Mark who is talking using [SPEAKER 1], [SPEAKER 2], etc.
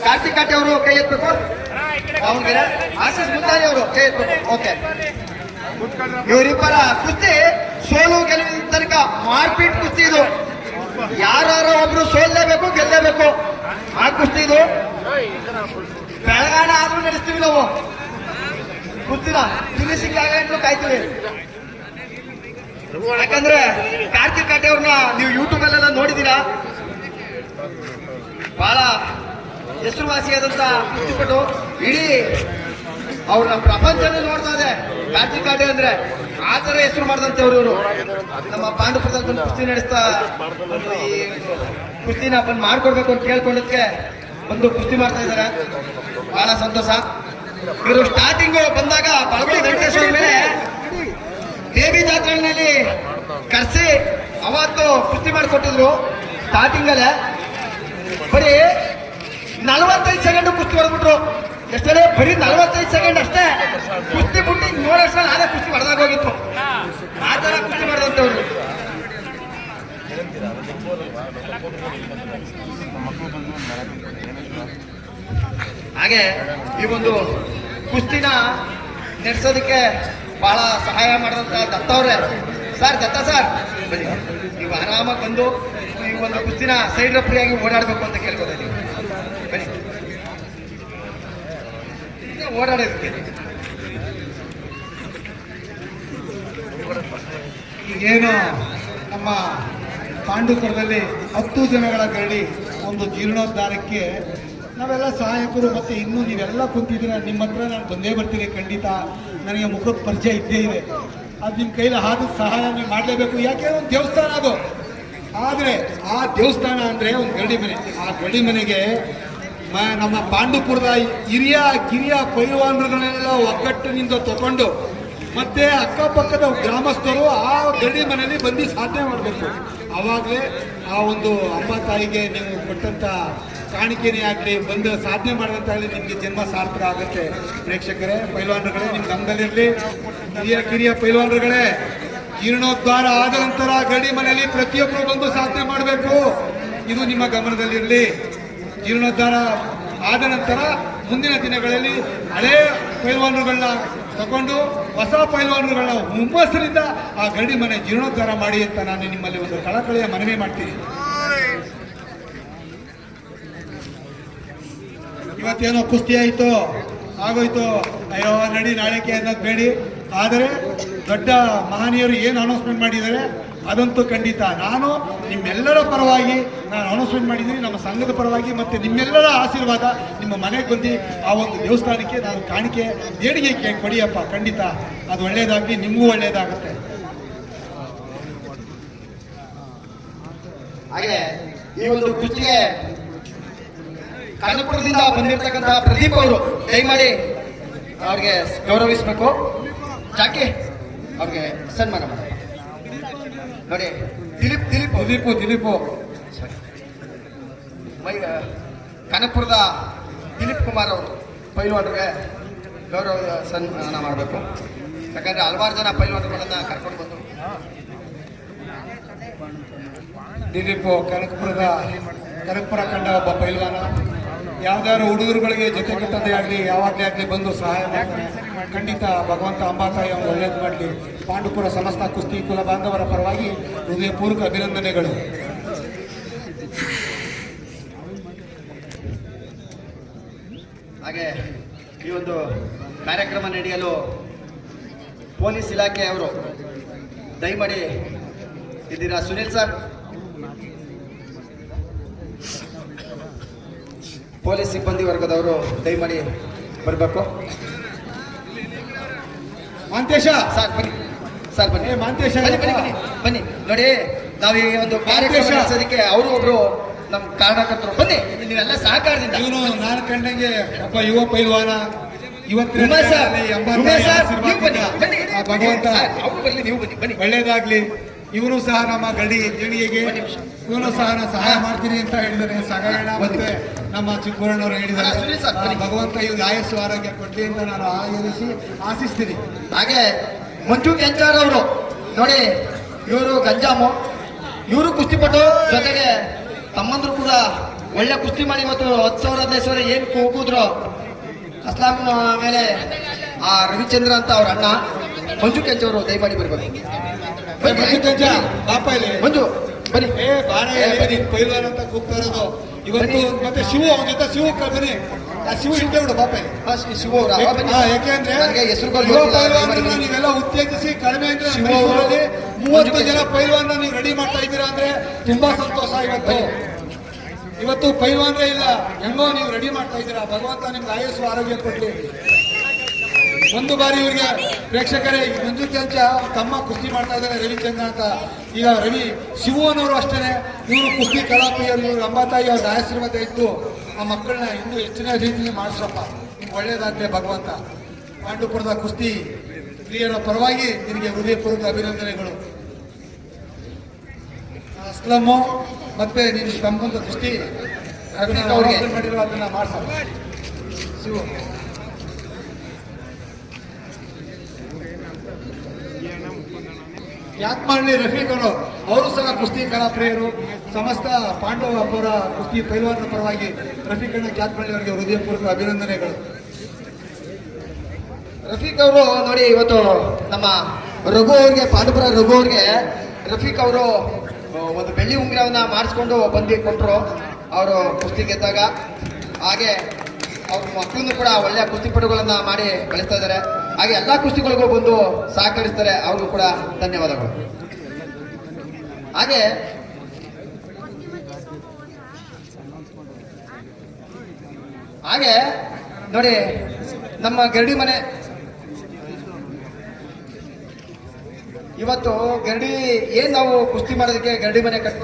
[SPEAKER 1] ಕಾರ್ತಿಕ್ ಕಾಟೆ ಅವರು ಕೈ ಎತ್ತಬೇಕು. ಅವನಿಗೆ ಆಶೀಸ್ ಮುದ್ದಾರಿ ಅವರು ಕೈ ಎತ್ತಬೇಕು. ಓಕೆ, ಇವರಿಬ್ಬರ ಕುಸ್ತಿ ಸೋಲು ಗೆಲುವಿನ ತನಕ ಮಾರ್ಪೀಟ್ ಕುಸ್ತಿ ಇದು. ಯಾರು ಒಬ್ರು ಸೋಲ್ಲೇಬೇಕು, ಗೆಲ್ಲೇಬೇಕು. ಆ ಕುಸ್ತಿ ಇದು. ಬೆಳಗಾಣ ಆದ್ರೂ ನಡೆಸ್ತೀವಿ ನಾವು ಕುಸ್ತಿನ. ಫಿನಿಶಿಂಗ್ ಆಗಂತೂ ಕಾಯ್ತೀವಿ. ಯಾಕಂದ್ರೆ ಕಾರ್ತಿಕ್ ಕಾಟೆ ಅವ್ರನ್ನ ನೀವು ಯೂಟ್ಯೂಬ್ ಅಲ್ಲೆಲ್ಲ ನೋಡಿದೀರಾ. ಬಹಳ ಹೆಸರುವಾಸಿಯಾದಂತ ಕುಸ್ತಿಪಟು. ಇಡೀ ಅವ್ರ ಪ್ರಪಂಚನೇ ನೋಡ್ತಾ ಇದೆ ಕಾರ್ತಿಕ್ ಕಾಟೆ ಅಂದ್ರೆ. ಆ ತರ ಹೆಸರು ಮಾಡಿದಂತೆ ಇವರು ನಮ್ಮ ಪಾಂಡುಪುರದಲ್ಲಿ ಬಂದು ಕುಸ್ತಿ ನಡೆಸ್ತಾ ಈ ಕುಸ್ತಿನ ಬಂದು ಮಾಡ್ಕೊಡ್ಬೇಕು ಅಂತ ಕೇಳ್ಕೊಂಡದಕ್ಕೆ ಒಂದು ಕುಸ್ತಿ ಮಾಡ್ತಾ ಇದ್ದಾರೆ. ಬಹಳ ಸಂತೋಷ. ಇವರು ಸ್ಟಾರ್ಟಿಂಗ್ ಬಂದಾಗ ಬಳಗಡಿ ವೆಂಕಟೇಶ್ವರ ಮೇಲೆ ದೇವಿ ಜಾತ್ರೆಯಲ್ಲಿ ಕರ್ಸಿ ಅವತ್ತು ಕುಸ್ತಿ ಮಾಡಿಕೊಟ್ಟಿದ್ರು. ಸ್ಟಾರ್ಟಿಂಗ್ ಅಲ್ಲೇ ಬರೀ 45 ಸೆಕೆಂಡ್ ಕುಸ್ತಿ ಹೊಡೆದ್ಬಿಟ್ರು. ಎಷ್ಟೇ ಬರೀ 45 ಸೆಕೆಂಡ್ ಅಷ್ಟೇ ಕುಸ್ತಿ ಬಿಟ್ಟು ನೋಡೋಷ್ಟ ನಾನೇ ಕುಸ್ತಿ ಹೊಡೆದಾಗ ಹೋಗಿತ್ತು. ಆ ತರ ಕುಸ್ತಿ ಮಾಡಿದಂತವ್ರು. ಹಾಗೆ ಈ ಒಂದು ಕುಸ್ತಿನ ನಡೆಸೋದಕ್ಕೆ ಬಹಳ ಸಹಾಯ ಮಾಡಿದಂತ ದತ್ತ ಅವ್ರೆ. ಸರ್, ದತ್ತ ಸರ್ ಬನ್ನಿ. ನೀವು ಆರಾಮಾಗಿ ಬಂದು ಈ ಒಂದು ಕುಸ್ತಿನ ಸೈಡ್ ರೆಫ್ರಿಯಾಗಿ ಓಡಾಡಬೇಕು ಅಂತ ಕೇಳ್ಬೋದ ನೀವು. ಬನ್ನಿ, ಓಡಾಡೋದಕ್ಕೆ.
[SPEAKER 2] ಈಗೇನು ನಮ್ಮ ಪಾಂಡುಪುರದಲ್ಲಿ 10 ಜನಗಳ ಗರಡಿ ಒಂದು ಜೀರ್ಣೋದ್ಧಾರಕ್ಕೆ ನಾವೆಲ್ಲ ಸಹಾಯಕರು ಮತ್ತು ಇನ್ನೂ ನೀವೆಲ್ಲ ಕುಂತಿದ್ದೀರ. ನಿಮ್ಮ ಹತ್ರ ನಾನು ಬಂದೇ ಬರ್ತೀನಿ ಖಂಡಿತ. ನನಗೆ ಮುಖದ ಪರಿಚಯ ಇದ್ದೇ ಇದೆ. ಅದು ನಿಮ್ಮ ಕೈಲಿ ಆದ ಸಹಾಯ ನೀವು ಮಾಡಲೇಬೇಕು. ಯಾಕೆ ಒಂದು ದೇವಸ್ಥಾನ ಅದು. ಆದರೆ ಆ ದೇವಸ್ಥಾನ ಅಂದರೆ ಒಂದು ಗರಡಿ ಮನೆ. ಆ ಗರಡಿ ಮನೆಗೆ ನಮ್ಮ ಪಾಂಡುಪುರದ ಹಿರಿಯ ಕಿರಿಯ ಪೈಲ್ವಾನರುಗಳನ್ನೆಲ್ಲ ಒಗ್ಗಟ್ಟಿನಿಂದ ತಗೊಂಡು ಮತ್ತೆ ಅಕ್ಕಪಕ್ಕದ ಗ್ರಾಮಸ್ಥರು ಆ ಗರಡಿ ಮನೆಯಲ್ಲಿ ಬಂದು ಸಾಧನೆ ಮಾಡಬೇಕು. ಆವಾಗಲೇ ಆ ಒಂದು ಅಮ್ಮ ತಾಯಿಗೆ ನೀವು ಕೊಟ್ಟಂಥ ಕಾಣಿಕೆನೇ ಆಗಲಿ, ಬಂದು ಸಾಧನೆ ಮಾಡಿದಂತಾಗಲಿ ನಿಮಗೆ ಜನ್ಮ ಸಾರ್ಥಕ ಆಗುತ್ತೆ. ಪ್ರೇಕ್ಷಕರೇ, ಪೈಲ್ವಾನರುಗಳೇ, ನಿಮ್ಮ ಗಮನದಲ್ಲಿರಲಿ. ಹಿರಿಯ ಕಿರಿಯ ಪೈಲ್ವಾನರುಗಳೇ, ಜೀರ್ಣೋದ್ಧಾರ ಆದ ನಂತರ ಗರಡಿ ಮನೆಯಲ್ಲಿ ಪ್ರತಿಯೊಬ್ಬರು ಬಂದು ಸಾಧನೆ ಮಾಡಬೇಕು. ಇದು ನಿಮ್ಮ ಗಮನದಲ್ಲಿರಲಿ. ಜೀರ್ಣೋದ್ಧಾರ ಆದ ನಂತರ ಮುಂದಿನ ದಿನಗಳಲ್ಲಿ ಹಳೇ ಪೈಲ್ವಾನರುಗಳನ್ನ ತಗೊಂಡು ಹೊಸ ಪೈಲ್ವಾನರುಗಳನ್ನ ಹುಮ್ಮಸ್ಸಿನಿಂದ ಆ ಗರಡಿ ಮನೆ ಜೀರ್ಣೋದ್ಧಾರ ಮಾಡಿ ಅಂತ ನಾನು ನಿಮ್ಮಲ್ಲಿ ಒಂದು ಕಳಕಳಿಯ ಮನವಿ ಮಾಡ್ತೀನಿ. ಇವತ್ತೇನೋ ಕುಸ್ತಿ ಆಯಿತು, ಆಗೋಯ್ತು, ಅಯ್ಯೋ ನಡಿ ನಾಳೆಗೆ ಅನ್ನೋದು ಬೇಡಿ. ಆದರೆ ದೊಡ್ಡ ಮಹನೀಯರು ಏನು ಅನೌನ್ಸ್ಮೆಂಟ್ ಮಾಡಿದ್ದಾರೆ ಅದಂತೂ ಖಂಡಿತ ನಾನು ನಿಮ್ಮೆಲ್ಲರ ಪರವಾಗಿ ನಾನು ಅನೌನ್ಸ್ಮೆಂಟ್ ಮಾಡಿದ್ದೀನಿ. ನಮ್ಮ ಸಂಘದ ಪರವಾಗಿ ಮತ್ತು ನಿಮ್ಮೆಲ್ಲರ ಆಶೀರ್ವಾದ ನಿಮ್ಮ ಮನೆಗೆ ಬಂದು ಆ ಒಂದು ದೇವಸ್ಥಾನಕ್ಕೆ ನಾನು ಕಾಣಿಕೆ ದೇಣಿಗೆ ಕೊಡಿಯಪ್ಪ. ಖಂಡಿತ ಅದು ಒಳ್ಳೆಯದಾಗಲಿ, ನಿಮಗೂ ಒಳ್ಳೆಯದಾಗುತ್ತೆ.
[SPEAKER 1] ಹಾಗೆ ಈ ಒಂದು ಕುಸ್ತಿಗೆ ಕನಕಪುರದಿಂದ ಬಂದಿರತಕ್ಕಂತಹ ಪ್ರದೀಪ್ ಅವರು ದಯಮಾಡಿ ಅವ್ರಿಗೆ ಗೌರವಿಸಬೇಕು. ಜಾಕಿ ಅವ್ರಿಗೆ ಸನ್ಮಾನ ಮಾಡಿ. ನೋಡಿ, ದಿಲೀಪು ಕನಕಪುರದ ದಿಲೀಪ್ ಕುಮಾರ್ ಅವರು ಪೈಲ್ವಾನರಿಗೆ ಗೌರವ ಸನ್ಮಾನ ಮಾಡಬೇಕು. ಯಾಕಂದ್ರೆ ಹಲವಾರು ಜನ ಪೈಲ್ವಾನರುಗಳನ್ನ ಕರ್ಕೊಂಡು ಬಂದು
[SPEAKER 2] ದಿಲೀಪು ಕನಕಪುರ ಕಂಡ ಒಬ್ಬ ಪೈಲ್ವಾನ. ಯಾವ್ದಾದ್ರು ಹುಡುಗರುಗಳಿಗೆ ಜೊತೆ ಕಟ್ಟದೇ ಆಗಲಿ, ಯಾವಾಗಲೇ ಆಗಲಿ ಬಂದು ಸಹಾಯ ಮಾಡ್ತಾರೆ. ಖಂಡಿತ ಭಗವಂತ ಅಂಬಾತಾಯಿ ಅವರು ಒಳ್ಳೇದು ಮಾಡಲಿ. ಪಾಂಡುಪುರ ಸಮಸ್ತ ಕುಸ್ತಿ ಕುಲ ಬಾಂಧವರ ಪರವಾಗಿ ಹೃದಯಪೂರ್ವಕ ಅಭಿನಂದನೆಗಳು.
[SPEAKER 1] ಹಾಗೆ ಈ ಒಂದು ಕಾರ್ಯಕ್ರಮ ನಡೆಯಲು ಪೊಲೀಸ್ ಇಲಾಖೆಯವರು ದಯಮಾಡಿ ಇದ್ದೀರಾ. ಸುನಿಲ್ ಸರ್, ಪೊಲೀಸ್ ಸಿಬ್ಬಂದಿ ವರ್ಗದವರು ದಯಮಾಡಿ ಬರಬೇಕು.
[SPEAKER 2] ಮಾಂತೇಶ
[SPEAKER 1] ಸರ್ ಬನ್ನಿ, ಸರ್ ಬನ್ನಿ.
[SPEAKER 2] ಮಾಂತೇಶ
[SPEAKER 1] ಬನ್ನಿ. ನೋಡಿ, ನಾವು ಈ ಒಂದು ಕಾರ್ಯಕ್ರಮ ನಡೆಸೋದಕ್ಕೆ ಅವರು ಒಬ್ರು ನಮ್ಮ ಕಾರಣಕರ್ತರು. ಬನ್ನಿ, ನೀವೆಲ್ಲ ಸಹಕಾರದಿಂದ.
[SPEAKER 2] ಇವನು ನಾನು ಕಂಡಂಗೆ ಒಬ್ಬ ಯುವ ಪೈಲ್ವಾನ.
[SPEAKER 1] ಭಗವಂತ
[SPEAKER 2] ಒಳ್ಳೇದಾಗ್ಲಿ. ಇವನು ಸಹ ನಮ್ಮ ಗಡಿ ಜಣಿಗೆ ಇವನು ಸಹ ನಾನು ಸಹಾಯ ಮಾಡ್ತೀನಿ ಅಂತ ಹೇಳಿದ್ದಾರೆ. ಸಗಾಯಣ ಮತ್ತೆ ನಮ್ಮ ಚಿಕ್ಕಬಳ್ಳವರು ಹೇಳಿದ್ದಾರೆ. ಭಗವಂತ ಇವ್ರಿಗೆ ಆಯಸ್ಸು ಆರೋಗ್ಯ ಕೊಡ್ಲಿ ಅಂತ ನಾನು ಆಶಿಸ್ತೀನಿ.
[SPEAKER 1] ಹಾಗೆ ಮಂಜು ಕೆಂಚಾರ್ ಅವರು ನೋಡಿ, ಇವರು ಗಂಜಾಮು, ಇವರು ಕುಸ್ತಿಪಟ್ಟು, ಜೊತೆಗೆ ತಮ್ಮಂದ್ರು ಕೂಡ ಒಳ್ಳೆ ಕುಸ್ತಿ ಮಾಡಿ ಇವತ್ತು 10,000 15,000 ಏನ್ ಕೂಗಿದ್ರು ಅಸ್ಲಾಂ ಮೇಲೆ ಆ ರವಿಚಂದ್ರ ಅಂತ ಅವ್ರ ಅಣ್ಣ ಮಂಜು ಕೆಂಚವರು ದಯಮಾಡಿ ಬರ್ಬೇಕು.
[SPEAKER 2] ಪಾಪ ಇಲ್ಲಿ
[SPEAKER 1] ಮಂಜು ಬನ್ನಿ.
[SPEAKER 2] ಪೈಲ್ವಾನ್ ಅಂತ ಕೂಗ್ತಾ ಇರೋದು ಇವತ್ತು. ಮತ್ತೆ ಶಿವು ಅವನ ಜೊತೆ ಶಿವು ಬನ್ನಿ. ಆ ಶಿವು ಇಟ್ಟೆ ಬಿಡು ಪಾಪ ಇಲ್ಲಿ.
[SPEAKER 1] ಶಿವು ಅವರ
[SPEAKER 2] ಯಾಕೆಂದ್ರೆ
[SPEAKER 1] ನನಗೆ ಹೆಸರುಗಳು
[SPEAKER 2] ನೀವೆಲ್ಲ ಉತ್ತೇಜಿಸಿ ಕಡಿಮೆ ಅಂದ್ರೆ ಮೈಸೂರಲ್ಲಿ 30 ಜನ ಪೈಲ್ವಾನ್ ನೀವು ರೆಡಿ ಮಾಡ್ತಾ ಇದ್ದೀರಾ ಅಂದ್ರೆ ತುಂಬಾ ಸಂತೋಷ. ಇವತ್ತು ಪೈಲ್ವಾನ್ರೇ ಇಲ್ಲ, ಹೆಂಗೋ ನೀವು ರೆಡಿ ಮಾಡ್ತಾ ಇದ್ದೀರಾ. ಭಗವಂತ ನಿಮ್ಗೆ ಆಯಸ್ಸು ಆರೋಗ್ಯ ಕೊಡ್ಲಿ. ಒಂದು ಬಾರಿ ಇವರಿಗೆ ಪ್ರೇಕ್ಷಕರೇ, ಮಂಜು ಕೆಂಚ ತಮ್ಮ ಕುಸ್ತಿ ಮಾಡ್ತಾ ಇದ್ದಾರೆ ರವಿಚಂದ್ರ ಅಂತ. ಈಗ ರವಿ ಶಿವನವರು ಅಷ್ಟೇನೆ, ಇವರು ಕುಸ್ತಿ ಕಲಾಪ್ರಿಯರು. ಇವರು ಅಂಬಾತಾಯಿ ಅವ್ರ ಆಶೀರ್ವಾದ ಇತ್ತು ಆ ಮಕ್ಕಳನ್ನ ಇನ್ನೂ ಹೆಚ್ಚಿನ ರೀತಿಯಲ್ಲಿ ಮಾಡಿಸ್ರಪ್ಪ. ನಿಮ್ಗೆ ಒಳ್ಳೇದಾಗ್ಲಿ ಭಗವಂತ. ಪಾಂಡುಪುರದ ಕುಸ್ತಿ ಪ್ರಿಯರ ಪರವಾಗಿ ನಿನಗೆ ಹೃದಯಪೂರ್ವಕ ಅಭಿನಂದನೆಗಳು. ಅಸ್ಲಮ್ಮು ಮತ್ತೆ ನೀನು ಸಂಬಂಧ ಕುಸ್ತಿ ಅವ್ರಿಗೆ ಮಾಡಿರೋ ಅದನ್ನ ಮಾಡ್ಸಪ್ಪ ಶಿವ. ಯಾಕೆ ಮಾಡಲಿ ರಫೀಕ್ ಅವರು ಸಹ ಕುಸ್ತಿ ಕಲಾಪ್ರಿಯರು. ಸಮಸ್ತ ಪಾಂಡವಪುರ ಕುಸ್ತಿ ಪೈಲ್ವಾನರ ಪರವಾಗಿ ರಫೀಕ್ ಅಣ್ಣ ಕ್ಯಾತ್ಮಳ್ಳಿ ಅವರಿಗೆ ಹೃದಯಪೂರ್ವಕ ಅಭಿನಂದನೆಗಳು.
[SPEAKER 1] ರಫೀಕ್ ಅವರು ನೋಡಿ, ಇವತ್ತು ನಮ್ಮ ರಘು ಅವ್ರಿಗೆ, ಪಾಂಡುಪುರ ರಘು ಅವ್ರಿಗೆ ರಫೀಕ್ ಅವರು ಒಂದು ಬೆಳ್ಳಿ ಉಂಗುರವನ್ನ ಮಾಡಿಸ್ಕೊಂಡು ಬಂದು ಕೊಟ್ಟರು ಅವರು ಕುಸ್ತಿ ಗೆದ್ದಾಗ. ಹಾಗೆ ಅವ್ರ ಮಕ್ಕಳನ್ನು ಕೂಡ ಒಳ್ಳೆಯ ಕುಸ್ತಿಪಟುಗಳನ್ನ ಮಾಡಿ ಬೆಳೆಸ್ತಾ ಇದ್ದಾರೆ. ಹಾಗೆ ಎಲ್ಲಾ ಕುಸ್ತಿಗಳಿಗೂ ಬಂದು ಸಹಕರಿಸ್ತಾರೆ, ಅವ್ರಿಗೂ ಕೂಡ ಧನ್ಯವಾದಗಳು. ಹಾಗೆ ನೋಡಿ, ನಮ್ಮ ಗರಡಿ ಮನೆ ಇವತ್ತು ಗರಡಿ ಏನ್ ನಾವು ಕುಸ್ತಿ ಮಾಡೋದಕ್ಕೆ ಗರಡಿ ಮನೆ ಕಟ್ಟ